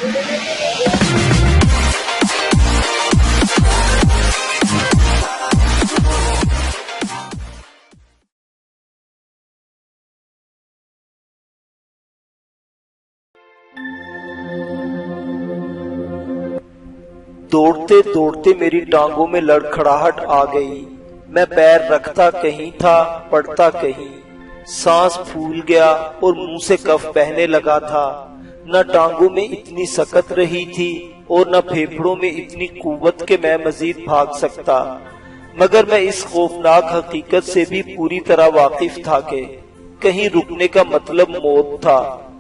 دوڑتے دوڑتے میری ٹانگوں میں لڑکھڑاہٹ آ گئی۔ میں پیر رکھتا کہیں تھا، پڑتا کہیں۔ سانس پھول گیا اور منہ سے کف بہنے لگا تھا۔ نہ ٹانگوں میں اتنی سکت رہی تھی اور نہ پھیپھڑوں میں اتنی قوت کہ میں مزید بھاگ سکتا، مگر میں اس خوفناک حقیقت سے بھی پوری طرح واقف تھا کہ کہیں رکنے کا مطلب موت تھا،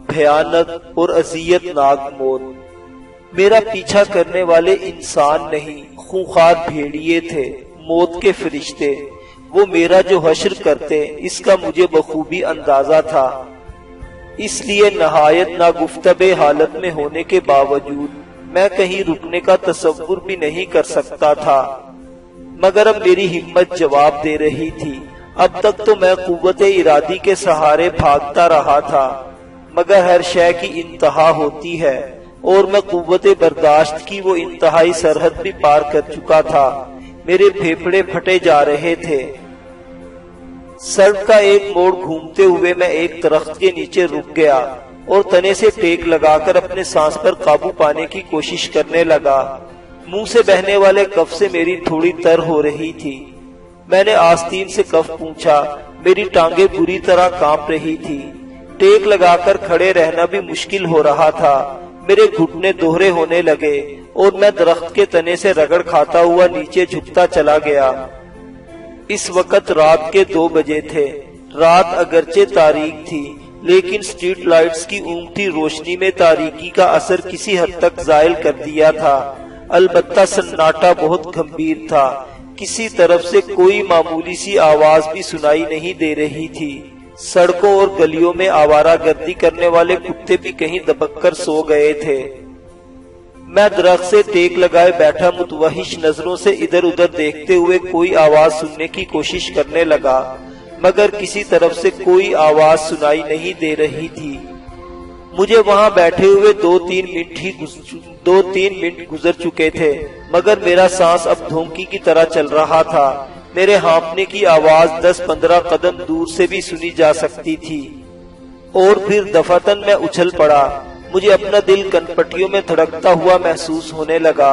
بھیانک اور اذیت ناک موت۔ میرا پیچھا کرنے والے انسان نہیں، خونخوار بھیڑیے تھے، موت کے فرشتے۔ وہ میرا جو حشر کرتے اس کا مجھے بخوبی اندازہ تھا، اس لیے نہایت ناگفتبے حالت میں ہونے کے باوجود میں کہیں رکنے کا تصور بھی نہیں کر سکتا تھا، مگر اب میری ہمت جواب دے رہی تھی۔ اب تک تو میں قوت ارادی کے سہارے بھاگتا رہا تھا، مگر ہر شے کی انتہا ہوتی ہے اور میں قوت برداشت کی وہ انتہائی سرحد بھی پار کر چکا تھا۔ میرے پھیپھڑے پھٹے جا رہے تھے۔ سڑک کا ایک موڑ گھومتے ہوئے میں ایک درخت کے نیچے رک گیا اور تنے سے ٹیک لگا کر اپنے سانس پر قابو پانے کی کوشش کرنے لگا۔ منہ سے بہنے والے کف سے میری تھوڑی تر ہو رہی تھی۔ میں نے آستین سے کف پوچھا۔ میری ٹانگیں بری طرح کانپ رہی تھی۔ ٹیک لگا کر کھڑے رہنا بھی مشکل ہو رہا تھا۔ میرے گھٹنے دوہرے ہونے لگے اور میں درخت کے تنے سے رگڑ کھاتا ہوا نیچے جھکتا چلا گیا۔ اس وقت رات کے 2 بجے تھے۔ رات اگرچہ تاریک تھی، لیکن سٹریٹ لائٹس کی اونگتی روشنی میں تاریکی کا اثر کسی حد تک زائل کر دیا تھا۔ البتہ سناٹا بہت گھمبیر تھا۔ کسی طرف سے کوئی معمولی سی آواز بھی سنائی نہیں دے رہی تھی۔ سڑکوں اور گلیوں میں آوارہ گردی کرنے والے کتے بھی کہیں دبک کر سو گئے تھے۔ میں درخت سے ٹیک لگائے بیٹھا متوحش نظروں سے ادھر ادھر دیکھتے ہوئے کوئی آواز سننے کی کوشش کرنے لگا، مگر کسی طرف سے کوئی آواز سنائی نہیں دے رہی تھی۔ مجھے وہاں بیٹھے ہوئے 2-3 منٹ گزر چکے تھے، مگر میرا سانس اب دھونکی کی طرح چل رہا تھا۔ میرے ہانپنے کی آواز 10-15 قدم دور سے بھی سنی جا سکتی تھی، اور پھر دفعتاً میں اچھل پڑا۔ مجھے اپنا دل کنپٹیوں میں دھڑکتا ہوا محسوس ہونے لگا۔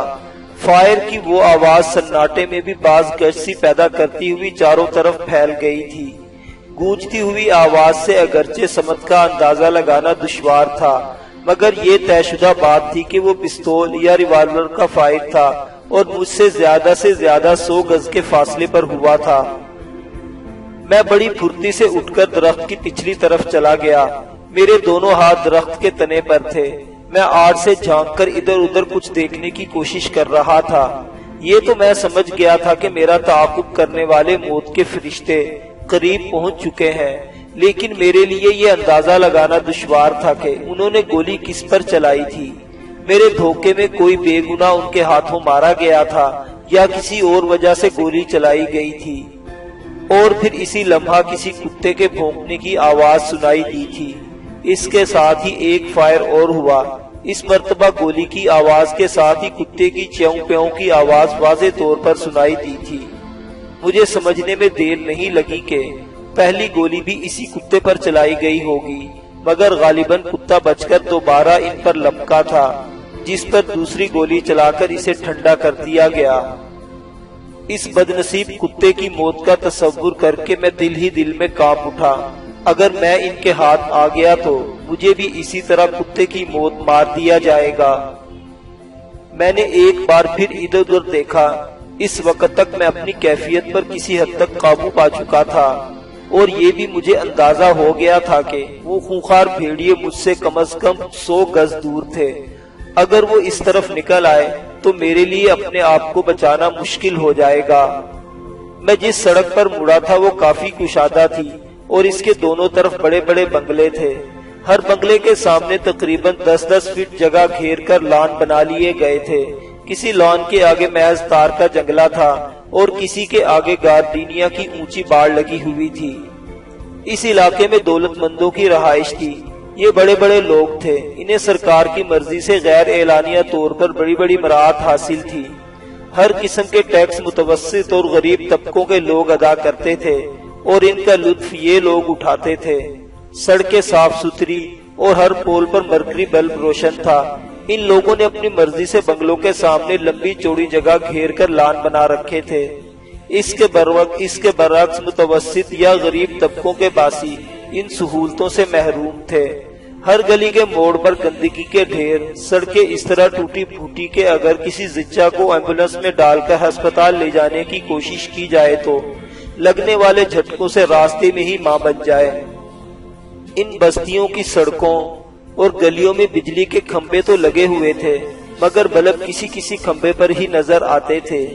فائر کی وہ آواز سناٹے میں بھی باز گشت سی پیدا کرتی ہوئی چاروں طرف پھیل گئی تھی۔ گونجتی ہوئی آواز سے اگرچہ سمت کا اندازہ لگانا دشوار تھا، مگر یہ طے شدہ بات تھی کہ وہ پستول یا ریوالور کا فائر تھا اور مجھ سے زیادہ 100 گز کے فاصلے پر ہوا تھا۔ میں بڑی پھرتی سے اٹھ کر درخت کی پچھلی طرف چلا گیا۔ میرے دونوں ہاتھ درخت کے تنے پر تھے۔ میں آڑ سے جھانک کر ادھر ادھر کچھ دیکھنے کی کوشش کر رہا تھا۔ یہ تو میں سمجھ گیا تھا کہ میرا تعاقب کرنے والے موت کے فرشتے قریب پہنچ چکے ہیں، لیکن میرے لیے یہ اندازہ لگانا دشوار تھا کہ انہوں نے گولی کس پر چلائی تھی۔ میرے دھوکے میں کوئی بے گناہ ان کے ہاتھوں مارا گیا تھا یا کسی اور وجہ سے گولی چلائی گئی تھی۔ اور پھر اسی لمحہ کسی کتے کے بھونکنے کی آواز سنائی دی تھی۔ اس کے ساتھ ہی ایک فائر اور ہوا۔ اس مرتبہ گولی کی آواز کے ساتھ ہی کتے کی چیوں پیوں کی آواز واضح طور پر سنائی دی تھی۔ مجھے سمجھنے میں دیر نہیں لگی کہ پہلی گولی بھی اسی کتے پر چلائی گئی ہوگی، مگر غالباً کتا بچ کر دوبارہ ان پر لپکا تھا، جس پر دوسری گولی چلا کر اسے ٹھنڈا کر دیا گیا۔ اس بدنصیب کتے کی موت کا تصور کر کے میں دل ہی دل میں کانپ اٹھا۔ اگر میں ان کے ہاتھ آ گیا تو مجھے بھی اسی طرح کتے کی موت مار دیا جائے گا۔ میں نے ایک بار پھر ادھر ادھر دیکھا۔ اس وقت تک میں اپنی کیفیت پر کسی حد تک قابو پا چکا تھا، اور یہ بھی مجھے اندازہ ہو گیا تھا کہ وہ خونخوار بھیڑیے مجھ سے کم از کم 100 گز دور تھے۔ اگر وہ اس طرف نکل آئے تو میرے لیے اپنے آپ کو بچانا مشکل ہو جائے گا۔ میں جس سڑک پر مڑا تھا وہ کافی کشادہ تھی اور اس کے دونوں طرف بڑے بڑے بنگلے تھے۔ ہر بنگلے کے سامنے تقریباً 10-10 فٹ جگہ گھیر کر لان بنا لیے گئے تھے۔ کسی لان کے آگے محض تار کا جنگلہ تھا اور کسی کے آگے گارڈینیا کی اونچی باڑ لگی ہوئی تھی۔ اس علاقے میں دولت مندوں کی رہائش تھی۔ یہ بڑے بڑے لوگ تھے، انہیں سرکار کی مرضی سے غیر اعلانیہ طور پر بڑی بڑی مراعات حاصل تھی۔ ہر قسم کے ٹیکس متوسط اور غریب طبقوں کے لوگ ادا کرتے تھے اور ان کا لطف یہ لوگ اٹھاتے تھے۔ سڑکیں صاف ستھری اور ہر پول پر مرکری بلب روشن تھا۔ ان لوگوں نے اپنی مرضی سے بنگلوں کے سامنے لمبی چوڑی جگہ گھیر کر لان بنا رکھے تھے۔ اس کے برعکس متوسط یا غریب طبقوں کے باسی ان سہولتوں سے محروم تھے۔ ہر گلی کے موڑ پر گندگی کے ڈھیر، سڑکیں اس طرح ٹوٹی پھوٹی کہ اگر کسی زچہ کو ایمبولینس میں ڈال کر ہسپتال لے جانے کی کوشش کی جائے تو لگنے والے جھٹکوں سے راستے میں ہی ماں بن جائے۔ ان بستیوں کی سڑکوں اور گلیوں میں بجلی کے کھمبے تو لگے ہوئے تھے، مگر بلب کسی کسی کھمبے پر ہی نظر آتے تھے۔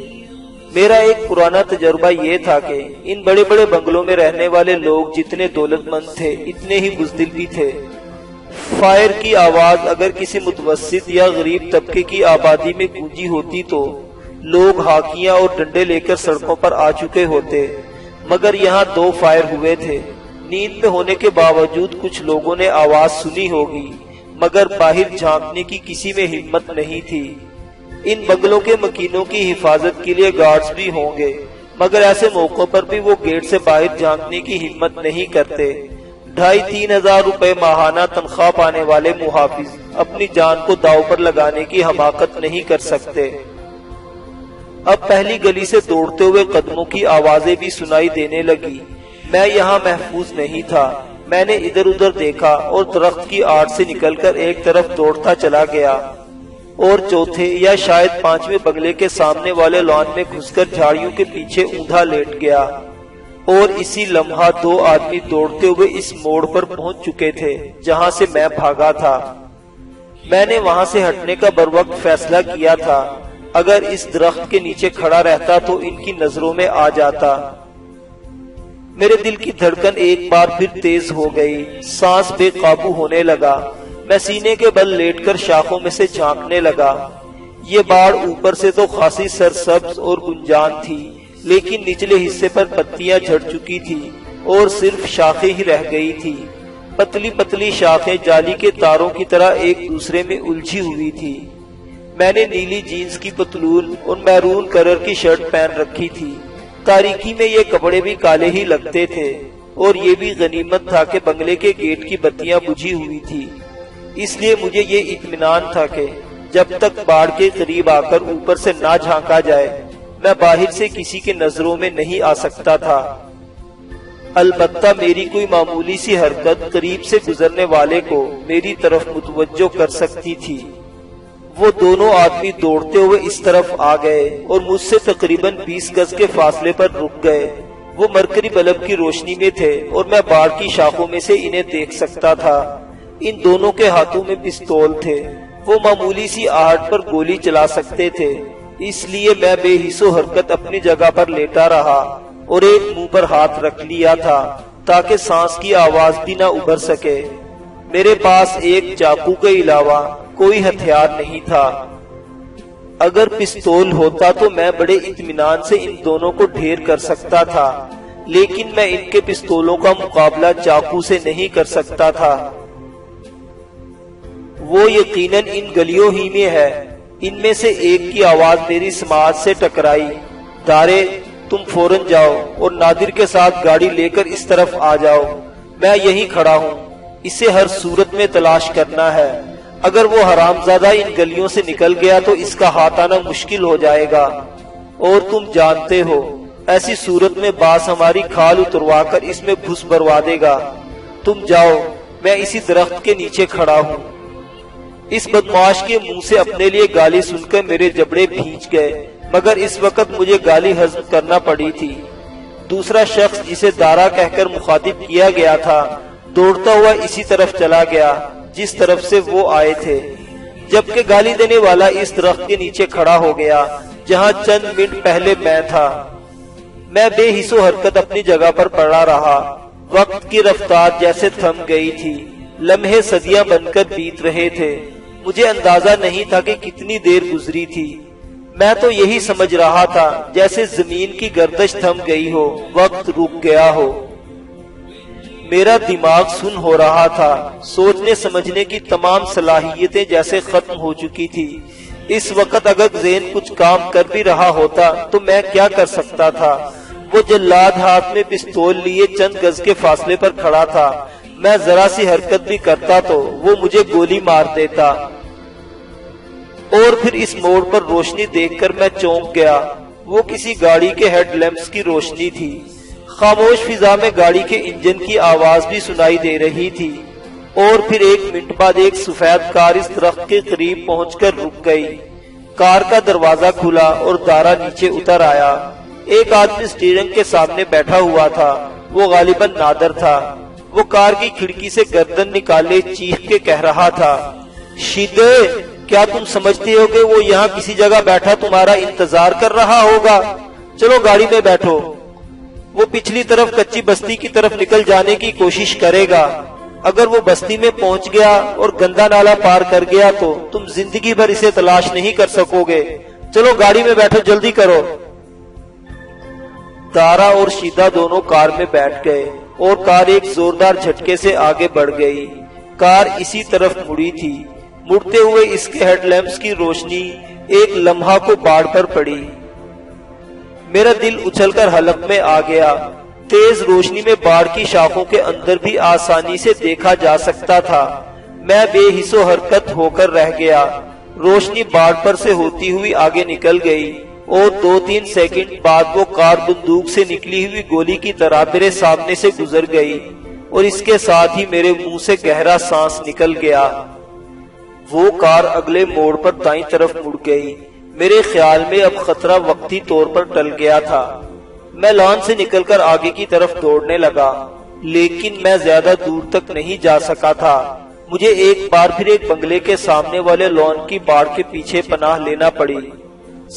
میرا ایک پرانا تجربہ یہ تھا کہ ان بڑے بڑے بنگلوں میں رہنے والے لوگ جتنے دولت مند تھے اتنے ہی بزدل بھی تھے۔ فائر کی آواز اگر کسی متوسط یا غریب طبقے کی آبادی میں گونجی ہوتی تو لوگ ہاکیاں اور ڈنڈے لے کر سڑکوں پر آ چکے ہوتے، مگر یہاں 2 فائر ہوئے تھے۔ نیند میں ہونے کے باوجود کچھ لوگوں نے آواز سنی ہوگی، مگر باہر جھانکنے کی کسی میں ہمت نہیں تھی۔ ان بنگلوں کے مکینوں کی حفاظت کے لیے گارڈز بھی ہوں گے، مگر ایسے موقعوں پر بھی وہ گیٹ سے باہر جھانکنے کی ہمت نہیں کرتے۔ 2,500-3 ہزار روپے ماہانہ تنخواہ پانے والے محافظ اپنی جان کو داؤ پر لگانے کی حماقت نہیں کر سکتے۔ اب پہلی گلی سے دوڑتے ہوئے قدموں کی آوازیں بھی سنائی دینے لگی۔ میں یہاں محفوظ نہیں تھا۔ میں نے ادھر ادھر دیکھا اور درخت کی آڑ سے نکل کر ایک طرف دوڑتا چلا گیا اور چوتھے یا شاید 5ویں بنگلے کے سامنے والے لان میں گھس کر جھاڑیوں کے پیچھے اوندا لیٹ گیا، اور اسی لمحہ 2 آدمی دوڑتے ہوئے اس موڑ پر پہنچ چکے تھے جہاں سے میں بھاگا تھا۔ میں نے وہاں سے ہٹنے کا بروقت فیصلہ کیا تھا۔ اگر اس درخت کے نیچے کھڑا رہتا تو ان کی نظروں میں آ جاتا۔ میرے دل کی دھڑکن ایک بار پھر تیز ہو گئی، سانس بے قابو ہونے لگا۔ میں سینے کے بل لیٹ کر شاخوں میں سے جھانکنے لگا۔ یہ باڑ اوپر سے تو خاصی سرسبز اور گنجان تھی، لیکن نچلے حصے پر پتیاں جھڑ چکی تھی اور صرف شاخیں ہی رہ گئی تھی۔ پتلی پتلی شاخیں جالی کے تاروں کی طرح ایک دوسرے میں الجھی ہوئی تھی۔ میں نے نیلی جینز کی پتلون اور میرون کلر کی شرٹ پہن رکھی تھی۔ تاریکی میں یہ کپڑے بھی کالے ہی لگتے تھے، اور یہ بھی غنیمت تھا کہ بنگلے کے گیٹ کی بتیاں بجھی ہوئی تھی۔ اس لیے مجھے یہ اطمینان تھا کہ جب تک باڑ کے قریب آ کر اوپر سے نہ جھانکا جائے میں باہر سے کسی کے نظروں میں نہیں آ سکتا تھا۔ البتہ میری کوئی معمولی سی حرکت قریب سے گزرنے والے کو میری طرف متوجہ کر سکتی تھی۔ وہ دونوں آدمی دوڑتے ہوئے اس طرف آ گئے اور مجھ سے تقریباً 20 گز کے فاصلے پر رک گئے۔ وہ مرکری بلب کی روشنی میں تھے اور میں باڑ کی شاخوں میں سے انہیں دیکھ سکتا تھا۔ ان دونوں کے ہاتھوں میں پستول تھے۔ وہ معمولی سی آہٹ پر گولی چلا سکتے تھے، اس لیے میں بے حس و حرکت اپنی جگہ پر لیٹا رہا اور ایک منہ پر ہاتھ رکھ لیا تھا تاکہ سانس کی آواز بھی نہ ابھر سکے۔ میرے پاس ایک چاقو کے علاوہ کوئی ہتھیار نہیں تھا۔ اگر پستول ہوتا تو میں بڑے اطمینان سے ان دونوں کو ڈھیر کر سکتا تھا، لیکن میں ان کے پستولوں کا مقابلہ چاقو سے نہیں کر سکتا تھا۔ وہ یقیناً ان گلیوں ہی میں ہے۔ ان میں سے ایک کی آواز میری سماعت سے ٹکرائی، دارے تم فوراً جاؤ اور نادر کے ساتھ گاڑی لے کر اس طرف آ جاؤ، میں یہیں کھڑا ہوں، اسے ہر صورت میں تلاش کرنا ہے۔ اگر وہ حرامزادہ ان گلیوں سے نکل گیا تو اس کا ہاتھ آنا مشکل ہو جائے گا، اور تم جانتے ہو ایسی صورت میں باس ہماری کھال اتروا کر اس میں گھس بھروا دے گا۔ تم جاؤ، میں اسی درخت کے نیچے کھڑا ہوں۔ اس بدمعاش کے منہ سے اپنے لیے گالی سن کر میرے جبڑے بھیج گئے، مگر اس وقت مجھے گالی ہضم کرنا پڑی تھی۔ دوسرا شخص جسے دارا کہہ کر مخاطب کیا گیا تھا دوڑتا ہوا اسی طرف چلا گیا جس طرف سے وہ آئے تھے، جبکہ گالی دینے والا اس درخت کے نیچے کھڑا ہو گیا جہاں چند منٹ پہلے میں تھا۔ میں بے حس و حرکت اپنی جگہ پر پڑا رہا۔ وقت کی رفتار جیسے تھم گئی تھی، لمحے صدیاں بن کر بیت رہے تھے۔ مجھے اندازہ نہیں تھا کہ کتنی دیر گزری تھی۔ میں تو یہی سمجھ رہا تھا جیسے زمین کی گردش تھم گئی ہو، وقت رک گیا ہو۔ میرا دماغ سن ہو رہا تھا، سوچنے سمجھنے کی تمام صلاحیتیں جیسے ختم ہو چکی تھی۔ اس وقت اگر ذہن کچھ کام کر بھی رہا ہوتا تو میں کیا کر سکتا تھا؟ وہ جلاد ہاتھ میں پستول لیے چند گز کے فاصلے پر کھڑا تھا۔ میں ذرا سی حرکت بھی کرتا تو وہ مجھے گولی مار دیتا۔ اور پھر اس موڑ پر روشنی دیکھ کر میں چونک گیا۔ وہ کسی گاڑی کے ہیڈ لیمپس کی روشنی تھی۔ خاموش فضا میں گاڑی کے انجن کی آواز بھی سنائی دے رہی تھی۔ اور پھر 1 منٹ بعد ایک سفید کار اس درخت کے قریب پہنچ کر رک گئی۔ کار کا دروازہ کھلا اور دارا نیچے اتر آیا۔ ایک آدمی اسٹیئرنگ کے سامنے بیٹھا ہوا تھا۔ وہ غالباً نادر تھا۔ وہ کار کی کھڑکی سے گردن نکالے چیخ کے کہہ رہا تھا، شیدے، کیا تم سمجھتے ہو کہ وہ یہاں کسی جگہ بیٹھا تمہارا انتظار کر رہا ہوگا؟ چلو گاڑی میں بیٹھو۔ وہ پچھلی طرف کچی بستی کی طرف نکل جانے کی کوشش کرے گا۔ اگر وہ بستی میں پہنچ گیا اور گندا نالا پار کر گیا تو تم زندگی بھر اسے تلاش نہیں کر سکو گے۔ چلو گاڑی میں بیٹھو، جلدی کرو۔ دارا اور شیدہ دونوں کار میں بیٹھ گئے اور کار ایک زوردار جھٹکے سے آگے بڑھ گئی۔ کار اسی طرف مڑی تھی۔ مڑتے ہوئے اس کے ہیڈ لیمپس کی روشنی ایک لمحہ کو باڑ پر پڑی۔ میرا دل اچھل کر حلق میں آ گیا۔ تیز روشنی میں باڑ کی شاخوں کے اندر بھی آسانی سے دیکھا جا سکتا تھا۔ میں بے حس و حرکت ہو کر رہ گیا۔ روشنی باڑ پر سے ہوتی ہوئی آگے نکل گئی اور 2-3 سیکنڈ بعد وہ کار بندوق سے نکلی ہوئی گولی کی طرح میرے سامنے سے گزر گئی اور اس کے ساتھ ہی میرے منہ سے گہرا سانس نکل گیا۔ وہ کار اگلے موڑ پر دائیں طرف مڑ گئی۔ میرے خیال میں اب خطرہ وقتی طور پر ٹل گیا تھا۔ میں لان سے نکل کر آگے کی طرف دوڑنے لگا، لیکن میں زیادہ دور تک نہیں جا سکا تھا۔ مجھے ایک بار پھر ایک بنگلے کے سامنے والے لان کی باڑ کے پیچھے پناہ لینا پڑی۔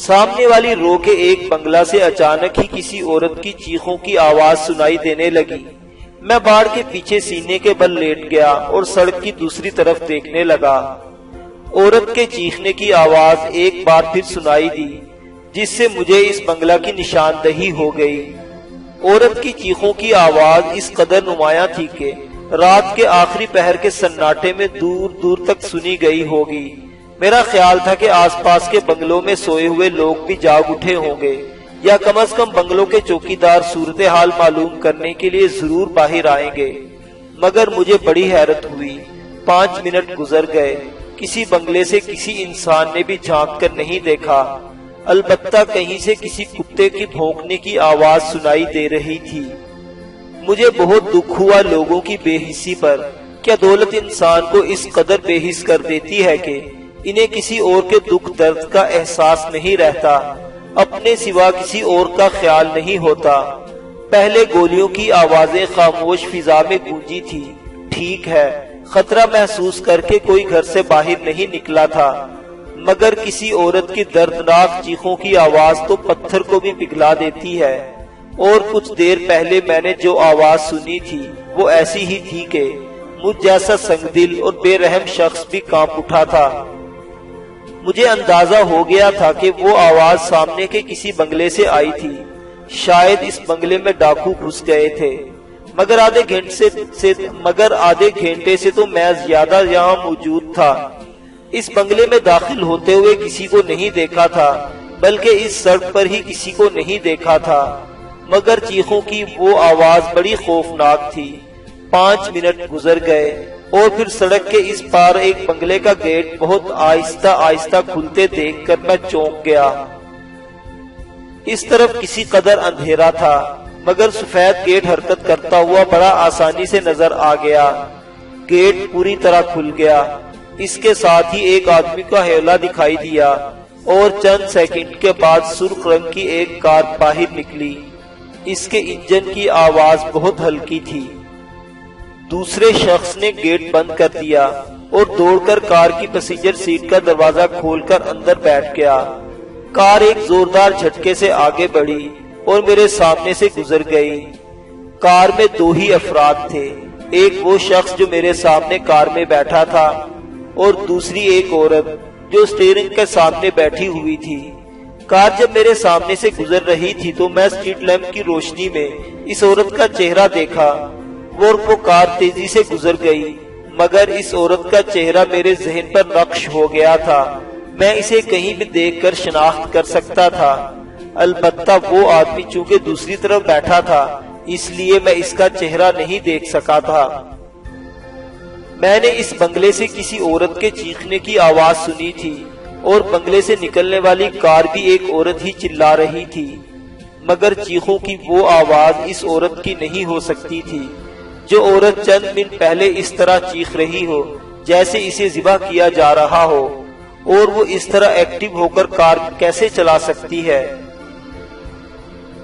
سامنے والی رو کے ایک بنگلہ سے اچانک ہی کسی عورت کی چیخوں کی آواز سنائی دینے لگی۔ میں باڑ کے پیچھے سینے کے بل لیٹ گیا اور سڑک کی دوسری طرف دیکھنے لگا۔ عورت کے چیخنے کی آواز ایک بار پھر سنائی دی، جس سے مجھے اس بنگلہ کی نشاندہی ہو گئی۔ عورت کی چیخوں کی آواز اس قدر نمایاں تھی کہ رات کے آخری پہر کے سناٹے میں دور دور تک سنی گئی ہوگی۔ میرا خیال تھا کہ آس پاس کے بنگلوں میں سوئے ہوئے لوگ بھی جاگ اٹھے ہوں گے، یا کم از کم بنگلوں کے چوکیدار صورتحال معلوم کرنے کے لیے ضرور باہر آئیں گے۔ مگر مجھے بڑی حیرت ہوئی۔ 5 منٹ گزر گئے، کسی بنگلے سے کسی انسان نے بھی جھانک کر نہیں دیکھا۔ البتہ کہیں سے کسی کتے کی بھونکنے کی آواز سنائی دے رہی تھی۔ مجھے بہت دکھ ہوا لوگوں کی بے حسی پر۔ کیا دولت انسان کو اس قدر بے حس کر دیتی ہے کہ انہیں کسی اور کے دکھ درد کا احساس نہیں رہتا، اپنے سوا کسی اور کا خیال نہیں ہوتا۔ پہلے گولیوں کی آوازیں خاموش فضا میں گونجی تھی۔ ٹھیک ہے، خطرہ محسوس کر کے کوئی گھر سے باہر نہیں نکلا تھا، مگر کسی عورت کی دردناک چیخوں کی آواز تو پتھر کو بھی پگھلا دیتی ہے۔ اور کچھ دیر پہلے میں نے جو آواز سنی تھی وہ ایسی ہی تھی کہ مجھ جیسا سنگدل اور بے رحم شخص بھی کانپ اٹھا تھا۔ مجھے اندازہ ہو گیا تھا کہ وہ آواز سامنے کے کسی بنگلے سے آئی تھی۔ شاید اس بنگلے میں ڈاکو گھس گئے تھے، مگر آدھے گھنٹے سے تو میں زیادہ یہاں موجود تھا۔ اس بنگلے میں داخل ہوتے ہوئے کسی کو نہیں دیکھا تھا، بلکہ اس سڑک پر ہی کسی کو نہیں دیکھا تھا، مگر چیخوں کی وہ آواز بڑی خوفناک تھی۔ 5 منٹ گزر گئے اور پھر سڑک کے اس پار ایک بنگلے کا گیٹ بہت آہستہ آہستہ کھلتے دیکھ کر میں چونک گیا۔ اس طرف کسی قدر اندھیرا تھا، مگر سفید گیٹ حرکت کرتا ہوا بڑا آسانی سے نظر آ گیا۔ گیٹ پوری طرح کھل گیا۔ اس کے ساتھ ہی ایک آدمی کا ہیولا دکھائی دیا اور چند سیکنڈ کے بعد سرخ رنگ کی ایک کار باہر نکلی۔ اس کے انجن کی آواز بہت ہلکی تھی۔ دوسرے شخص نے گیٹ بند کر دیا اور دوڑ کر کار کی پیسنجر سیٹ کا دروازہ کھول کر اندر بیٹھ گیا۔ کار ایک زوردار جھٹکے سے آگے بڑھی اور میرے سامنے سے گزر گئی۔ کار میں 2 ہی افراد تھے، ایک وہ شخص جو میرے سامنے کار میں بیٹھا تھا اور دوسری ایک عورت جو اسٹیئرنگ کے سامنے بیٹھی ہوئی تھی۔ کار جب میرے سامنے سے گزر رہی تھی تو میں اسٹریٹ لیمپ کی روشنی میں اس عورت کا چہرہ دیکھا۔ اور وہ کار تیزی سے گزر گئی، مگر اس عورت کا چہرہ میرے ذہن پر نقش ہو گیا تھا۔ میں اسے کہیں بھی دیکھ کر شناخت کر سکتا تھا، البتہ وہ آدمی چونکہ دوسری طرف بیٹھا تھا اس لیے میں اس کا چہرہ نہیں دیکھ سکا تھا۔ میں نے اس بنگلے سے کسی عورت کے چیخنے کی آواز سنی تھی، اور بنگلے سے نکلنے والی کار بھی ایک عورت ہی چلا رہی تھی، مگر چیخوں کی وہ آواز اس عورت کی نہیں ہو سکتی تھی۔ جو عورت چند منٹ پہلے اس طرح چیخ رہی ہو جیسے اسے ذبح کیا جا رہا ہو، اور وہ اس طرح ایکٹیو ہو کر کار کیسے چلا سکتی ہے؟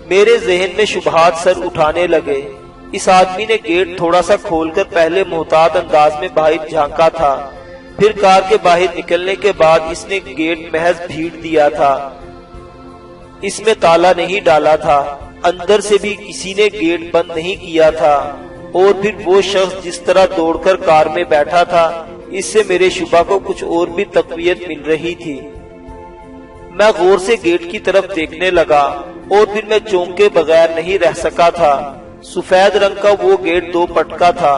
میرے ذہن میں شبہات سر اٹھانے لگے۔ اس آدمی نے گیٹ تھوڑا سا کھول کر پہلے محتاط انداز میں باہر جھانکا تھا، پھر کار کے باہر نکلنے کے بعد اس نے گیٹ محض بھیڑ دیا تھا، اس میں تالا نہیں ڈالا تھا، اندر سے بھی کسی نے گیٹ بند نہیں کیا تھا، اور پھر وہ شخص جس طرح دوڑ کر کار میں بیٹھا تھا اس سے میرے شبہ کو کچھ اور بھی تقویت مل رہی تھی۔ میں غور سے گیٹ کی طرف دیکھنے لگا، اور پھر میں چونکے بغیر نہیں رہ سکا تھا۔ سفید رنگ کا وہ گیٹ دو پٹ کا تھا،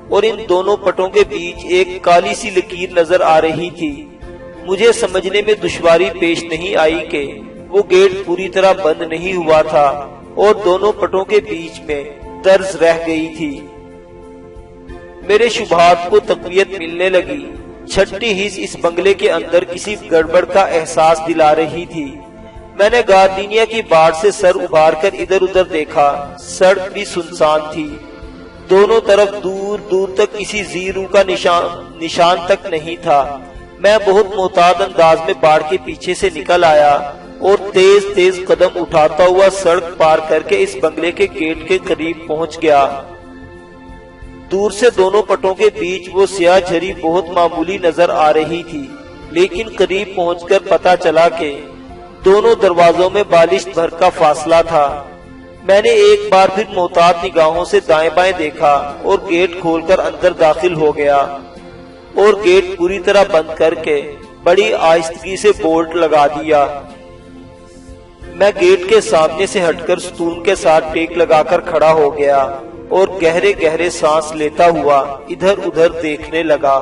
اور ان دونوں پٹوں کے بیچ ایک کالی سی لکیر نظر آ رہی تھی۔ مجھے سمجھنے میں دشواری پیش نہیں آئی کہ وہ گیٹ پوری طرح بند نہیں ہوا تھا اور دونوں پٹوں کے بیچ میں درز رہ گئی تھی۔ میرے شبہات کو تقویت ملنے لگی۔ چھٹی حس اس بنگلے کے اندر کسی گڑبڑ کا احساس دلا رہی تھی۔ میں نے گارڈینیا کی باڑ سے سر ابھار کر ادھر ادھر دیکھا۔ سڑک بھی سنسان تھی، دونوں طرف دور دور تک کسی زیرو کا نشان تک نہیں تھا۔ میں بہت محتاط انداز میں باڑ کے پیچھے سے نکل آیا اور تیز تیز قدم اٹھاتا ہوا سڑک پار کر کے اس بنگلے کے گیٹ کے قریب پہنچ گیا۔ دور سے دونوں پٹوں کے بیچ وہ سیاہ جھری بہت معمولی نظر آ رہی تھی، لیکن قریب پہنچ کر پتا چلا کہ دونوں دروازوں میں بالشت بھر کا فاصلہ تھا۔ میں نے ایک بار پھر محتاط نگاہوں سے دائیں بائیں دیکھا اور گیٹ کھول کر اندر داخل ہو گیا اور گیٹ پوری طرح بند کر کے بڑی آہستگی سے بولٹ لگا دیا۔ میں گیٹ کے سامنے سے ہٹ کر ستون کے ساتھ ٹیک لگا کر کھڑا ہو گیا اور گہرے گہرے سانس لیتا ہوا ادھر ادھر دیکھنے لگا۔